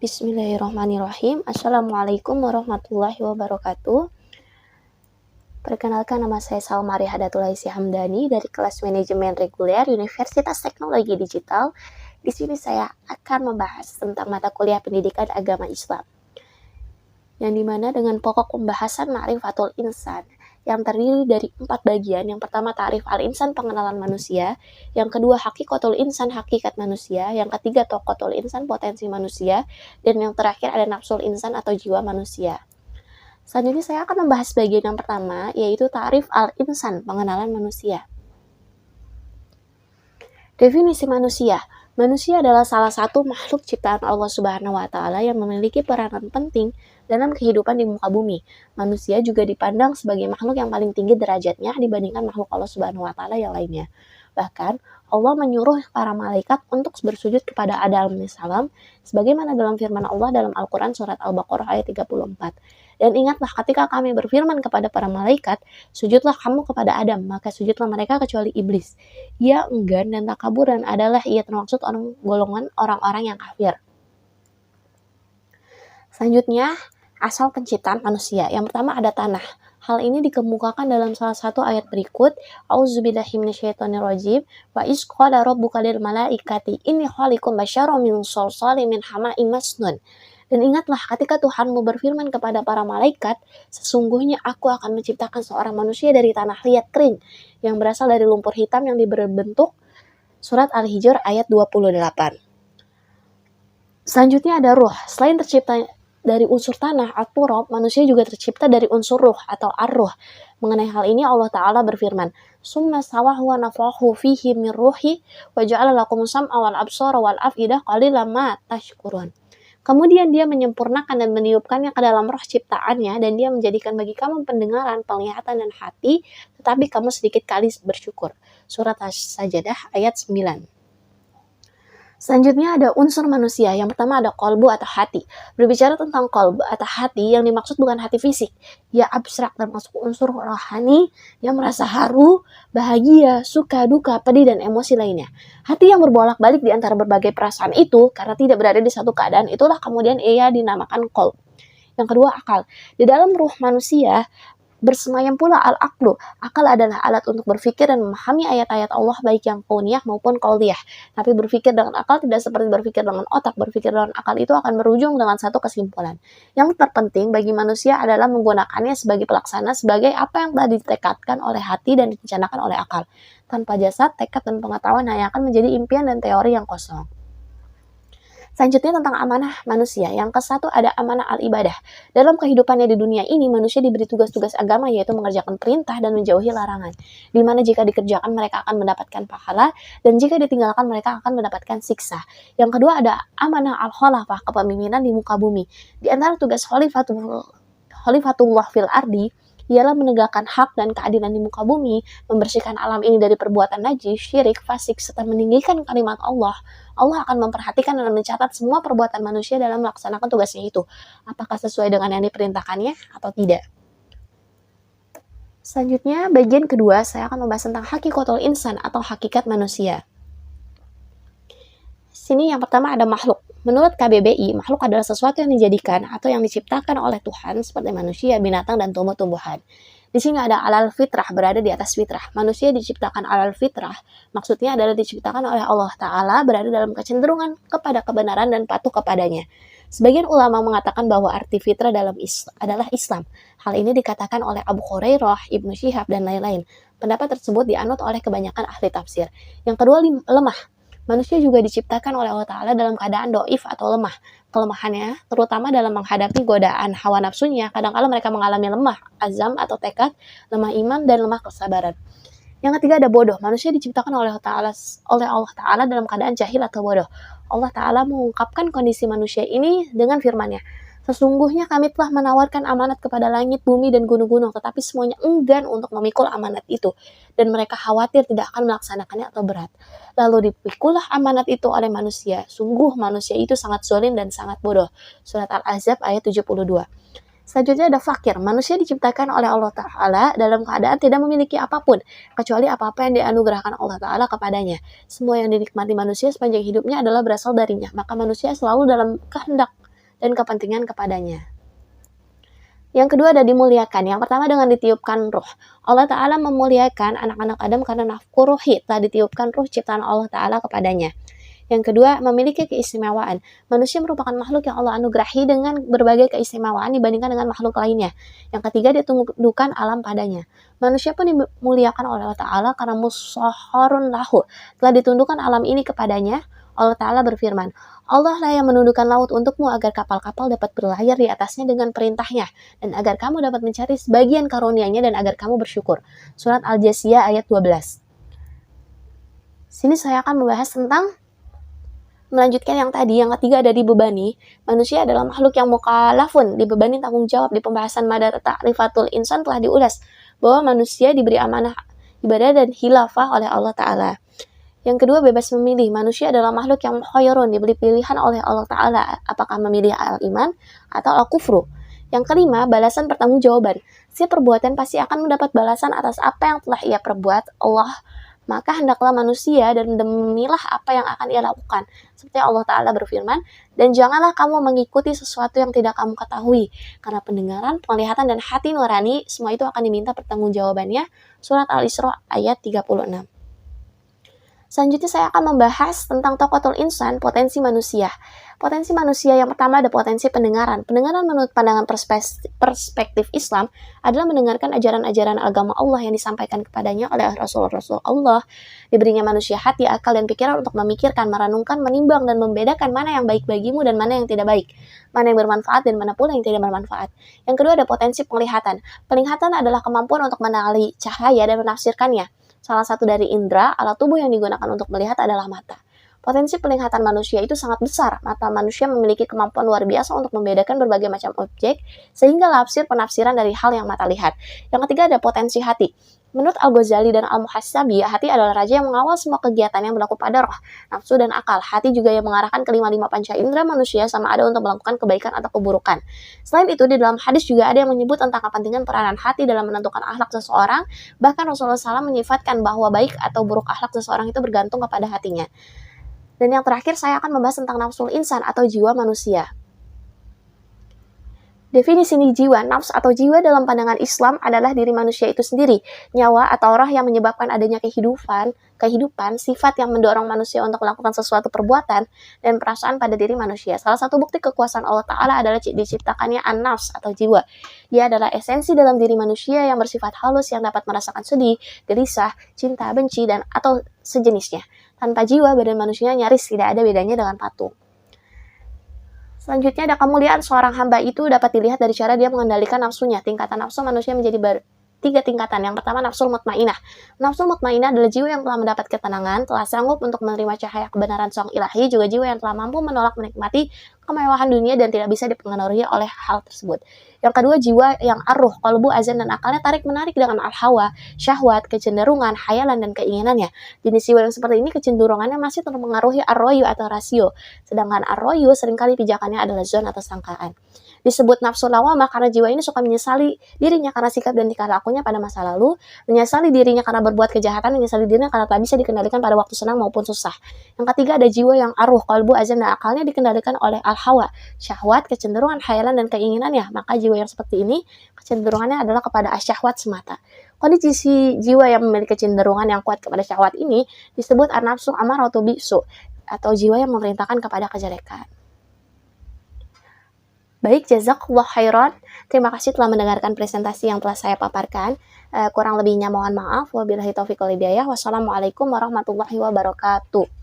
Bismillahirrahmanirrahim. Assalamualaikum warahmatullahi wabarakatuh. Perkenalkan, nama saya Salma Rihadatul Aisy Hamdani dari kelas manajemen reguler Universitas Teknologi Digital. Di sini saya akan membahas tentang mata kuliah pendidikan agama Islam, yang dimana dengan pokok pembahasan Ma'rifatul Insan, yang terdiri dari 4 bagian. Yang pertama, ta'rif al-insan, pengenalan manusia. Yang kedua, hakikatul insan, hakikat manusia. Yang ketiga, toqatul insan, potensi manusia. Dan yang terakhir ada nafsul insan atau jiwa manusia. Selanjutnya saya akan membahas bagian yang pertama, yaitu ta'rif al-insan, pengenalan manusia. Definisi manusia. Manusia adalah salah satu makhluk ciptaan Allah Subhanahu wa Ta'ala yang memiliki peranan penting dalam kehidupan di muka bumi. Manusia juga dipandang sebagai makhluk yang paling tinggi derajatnya dibandingkan makhluk Allah Subhanahu wa Ta'ala yang lainnya. Bahkan Allah menyuruh para malaikat untuk bersujud kepada Adam alaihissalam, sebagaimana dalam firman Allah dalam Al-Quran surat Al-Baqarah ayat 34. Dan ingatlah ketika kami berfirman kepada para malaikat, sujudlah kamu kepada Adam, maka sujudlah mereka kecuali iblis. Ia enggan dan takaburan, adalah ia termaksud golongan orang-orang yang kafir. Selanjutnya, asal penciptaan manusia. Yang pertama ada tanah. Hal ini dikemukakan dalam salah satu ayat berikut. A'udzubillahi minasyaitonirrajim. Wa iz qala rabbuka lil malaikati inni khaliqun basyaran min shalshalin min hama'in masnun. Dan ingatlah ketika Tuhanmu berfirman kepada para malaikat, sesungguhnya aku akan menciptakan seorang manusia dari tanah liat kering yang berasal dari lumpur hitam yang berbentuk. Surat Al-Hijr ayat 28. Selanjutnya ada ruh. Selain tercipta dari unsur tanah atau turab, manusia juga tercipta dari unsur ruh atau ar-ruh. Mengenai hal ini Allah Ta'ala berfirman, summa sawahu wa nafahu fihi min ruhi wa ja'ala lakum sam'a wal absara wal afidah qalilan ma tashkurun. Kemudian dia menyempurnakan dan meniupkannya ke dalam roh ciptaannya, dan dia menjadikan bagi kamu pendengaran, penglihatan, dan hati, tetapi kamu sedikit kali bersyukur. Surat As-Sajdah ayat 9. Selanjutnya ada unsur manusia. Yang pertama ada qalbu atau hati. Berbicara tentang qalbu atau hati, yang dimaksud bukan hati fisik. Ia abstrak, termasuk unsur rohani yang merasa haru, bahagia, suka, duka, pedih, dan emosi lainnya. Hati yang berbolak-balik di antara berbagai perasaan itu, karena tidak berada di satu keadaan, itulah kemudian ia dinamakan qalb. Yang kedua, akal. Di dalam ruh manusia bersemayam pula al-aqlu. Akal adalah alat untuk berpikir dan memahami ayat-ayat Allah, baik yang kauniyah maupun qauliyah. Tapi berpikir dengan akal tidak seperti berpikir dengan otak. Berpikir dengan akal itu akan berujung dengan satu kesimpulan. Yang terpenting bagi manusia adalah menggunakannya sebagai pelaksana, sebagai apa yang telah ditekadkan oleh hati dan direncanakan oleh akal. Tanpa jasad, tekad dan pengetahuan hanya akan menjadi impian dan teori yang kosong. Selanjutnya tentang amanah manusia. Yang ke-1 ada amanah al-ibadah. Dalam kehidupannya di dunia ini, manusia diberi tugas-tugas agama, yaitu mengerjakan perintah dan menjauhi larangan. Di mana jika dikerjakan mereka akan mendapatkan pahala, dan jika ditinggalkan mereka akan mendapatkan siksa. Yang kedua ada amanah al-khalafah, kepemimpinan di muka bumi. Di antara tugas khalifatullah fil ardi ialah menegakkan hak dan keadilan di muka bumi, membersihkan alam ini dari perbuatan najis, syirik, fasik, serta meninggikan kalimat Allah. Allah akan memperhatikan dan mencatat semua perbuatan manusia dalam melaksanakan tugasnya itu. Apakah sesuai dengan yang diperintahkannya atau tidak? Selanjutnya, bagian kedua, saya akan membahas tentang hakikatul insan atau hakikat manusia. Sini yang pertama ada makhluk. Menurut KBBI, makhluk adalah sesuatu yang dijadikan atau yang diciptakan oleh Tuhan seperti manusia, binatang, dan tumbuh-tumbuhan. Di sini ada alal fitrah, berada di atas fitrah. Manusia diciptakan alal fitrah, maksudnya adalah diciptakan oleh Allah Ta'ala, berada dalam kecenderungan kepada kebenaran dan patuh kepadanya. Sebagian ulama mengatakan bahwa arti fitrah dalam adalah Islam. Hal ini dikatakan oleh Abu Hurairah, Ibnu Syihab, dan lain-lain. Pendapat tersebut dianut oleh kebanyakan ahli tafsir. Yang kedua, lemah. Manusia juga diciptakan oleh Allah Ta'ala dalam keadaan doif atau lemah. Kelemahannya terutama dalam menghadapi godaan hawa nafsunya. Kadang-kala mereka mengalami lemah azam atau tekad, lemah iman, dan lemah kesabaran. Yang ketiga ada bodoh. Manusia diciptakan oleh Allah Ta'ala dalam keadaan jahil atau bodoh. Allah Ta'ala mengungkapkan kondisi manusia ini dengan firman-Nya. Sesungguhnya kami telah menawarkan amanat kepada langit, bumi, dan gunung-gunung, tetapi semuanya enggan untuk memikul amanat itu, dan mereka khawatir tidak akan melaksanakannya atau berat. Lalu dipikullah amanat itu oleh manusia. Sungguh manusia itu sangat zalim dan sangat bodoh. Surat Al-Ahzab ayat 72. Selanjutnya ada fakir. Manusia diciptakan oleh Allah Ta'ala dalam keadaan tidak memiliki apapun, kecuali apa-apa yang dianugerahkan Allah Ta'ala kepadanya. Semua yang dinikmati manusia sepanjang hidupnya adalah berasal darinya. Maka manusia selalu dalam kehendak dan kepentingan kepadanya. Yang kedua ada dimuliakan. Yang pertama dengan ditiupkan ruh. Allah Ta'ala memuliakan anak-anak Adam karena nafku ruhi, telah ditiupkan ruh ciptaan Allah Ta'ala kepadanya. Yang kedua, memiliki keistimewaan. Manusia merupakan makhluk yang Allah anugerahi dengan berbagai keistimewaan dibandingkan dengan makhluk lainnya. Yang ketiga, ditundukkan alam padanya. Manusia pun dimuliakan oleh Allah Ta'ala karena musahharun lahu, telah ditundukkan alam ini kepadanya. Allah Ta'ala berfirman, Allah lah yang menundukkan laut untukmu agar kapal-kapal dapat berlayar di atasnya dengan perintahnya, dan agar kamu dapat mencari sebagian karunia-Nya dan agar kamu bersyukur. Surat Al-Jasiyah ayat 12. Sini saya akan membahas tentang melanjutkan yang tadi. Yang ketiga ada dibebani. Manusia adalah makhluk yang mukallafun, dibebani tanggung jawab. Di pembahasan Mada Ta'rifatul Insan telah diulas bahwa manusia diberi amanah ibadah dan khilafah oleh Allah Ta'ala. Yang kedua, bebas memilih. Manusia adalah makhluk yang mukhayyarun, diberi pilihan oleh Allah Ta'ala apakah memilih al-iman atau al-kufru. Yang kelima, balasan pertanggungjawaban. Setiap perbuatan pasti akan mendapat balasan atas apa yang telah ia perbuat Allah, maka hendaklah manusia dan demilah apa yang akan ia lakukan. Seperti Allah Ta'ala berfirman, dan janganlah kamu mengikuti sesuatu yang tidak kamu ketahui, karena pendengaran, penglihatan, dan hati nurani, semua itu akan diminta pertanggungjawabannya. Surat Al-Isra ayat 36. Selanjutnya saya akan membahas tentang Toqatul Insan, potensi manusia. Potensi manusia yang pertama ada potensi pendengaran. Pendengaran menurut pandangan perspektif Islam adalah mendengarkan ajaran-ajaran agama Allah yang disampaikan kepadanya oleh Rasul-Rasul Allah. Diberinya manusia hati, akal, dan pikiran untuk memikirkan, merenungkan, menimbang, dan membedakan mana yang baik bagimu dan mana yang tidak baik. Mana yang bermanfaat dan mana pula yang tidak bermanfaat. Yang kedua ada potensi penglihatan. Penglihatan adalah kemampuan untuk mengenali cahaya dan menafsirkannya. Salah satu dari indera, alat tubuh yang digunakan untuk melihat adalah mata. Potensi penglihatan manusia itu sangat besar. Mata manusia memiliki kemampuan luar biasa untuk membedakan berbagai macam objek, sehingga penafsiran dari hal yang mata lihat. Yang ketiga ada potensi hati. Menurut Al-Ghazali dan Al-Muhasabi, hati adalah raja yang mengawal semua kegiatan yang berlaku pada roh, nafsu, dan akal. Hati juga yang mengarahkan kelima-lima panca indera manusia sama ada untuk melakukan kebaikan atau keburukan. Selain itu, di dalam hadis juga ada yang menyebut tentang kepentingan peranan hati dalam menentukan akhlak seseorang. Bahkan Rasulullah SAW menyifatkan bahwa baik atau buruk akhlak seseorang itu bergantung kepada hatinya. Dan yang terakhir, saya akan membahas tentang nafsul insan atau jiwa manusia. Definisi jiwa, nafs atau jiwa dalam pandangan Islam adalah diri manusia itu sendiri, nyawa atau roh yang menyebabkan adanya kehidupan, sifat yang mendorong manusia untuk melakukan sesuatu perbuatan, dan perasaan pada diri manusia. Salah satu bukti kekuasaan Allah Ta'ala adalah diciptakannya an-nafs atau jiwa. Dia adalah esensi dalam diri manusia yang bersifat halus yang dapat merasakan sedih, gelisah, cinta, benci, dan atau sejenisnya. Tanpa jiwa, badan manusia nyaris tidak ada bedanya dengan patung. Selanjutnya ada kemuliaan seorang hamba itu dapat dilihat dari cara dia mengendalikan nafsunya. Tingkatan nafsu manusia menjadi 3 tingkatan. Yang pertama nafsul mutmainah. Nafsul mutmainah adalah jiwa yang telah mendapat ketenangan, telah sanggup untuk menerima cahaya kebenaran Sang Ilahi, juga jiwa yang telah mampu menolak menikmati kemewahan dunia dan tidak bisa dipengaruhi oleh hal tersebut. Yang kedua jiwa yang arruh, qalbu, azan, dan akalnya tarik-menarik dengan al-hawa, syahwat, kecenderungan, khayalan, dan keinginannya. Jenis jiwa yang seperti ini kecenderungannya masih terpengaruhi ar-royu atau rasio, sedangkan ar-royu seringkali pijakannya adalah zon atau sangkaan. Disebut nafsu lawamah karena jiwa ini suka menyesali dirinya karena sikap dan tingkah lakunya pada masa lalu, menyesali dirinya karena berbuat kejahatan, menyesali dirinya karena tak bisa dikendalikan pada waktu senang maupun susah. Yang ketiga ada jiwa yang arruh, qalbu, azan, dan akalnya dikendalikan oleh al-hawa, syahwat, kecenderungan, khayalan, dan keinginannya. Maka jiwa yang seperti ini kecenderungannya adalah kepada asyahwat semata. Kondisi jiwa yang memiliki kecenderungan yang kuat kepada syahwat ini disebut an-nafsu ammaratu bisu atau jiwa yang memerintahkan kepada kejelekan. Baik, jazakallah khairan. Terima kasih telah mendengarkan presentasi yang telah saya paparkan. Kurang lebihnya mohon maaf. Wabillahi taufiq wal hidayah. Wassalamualaikum warahmatullahi wabarakatuh.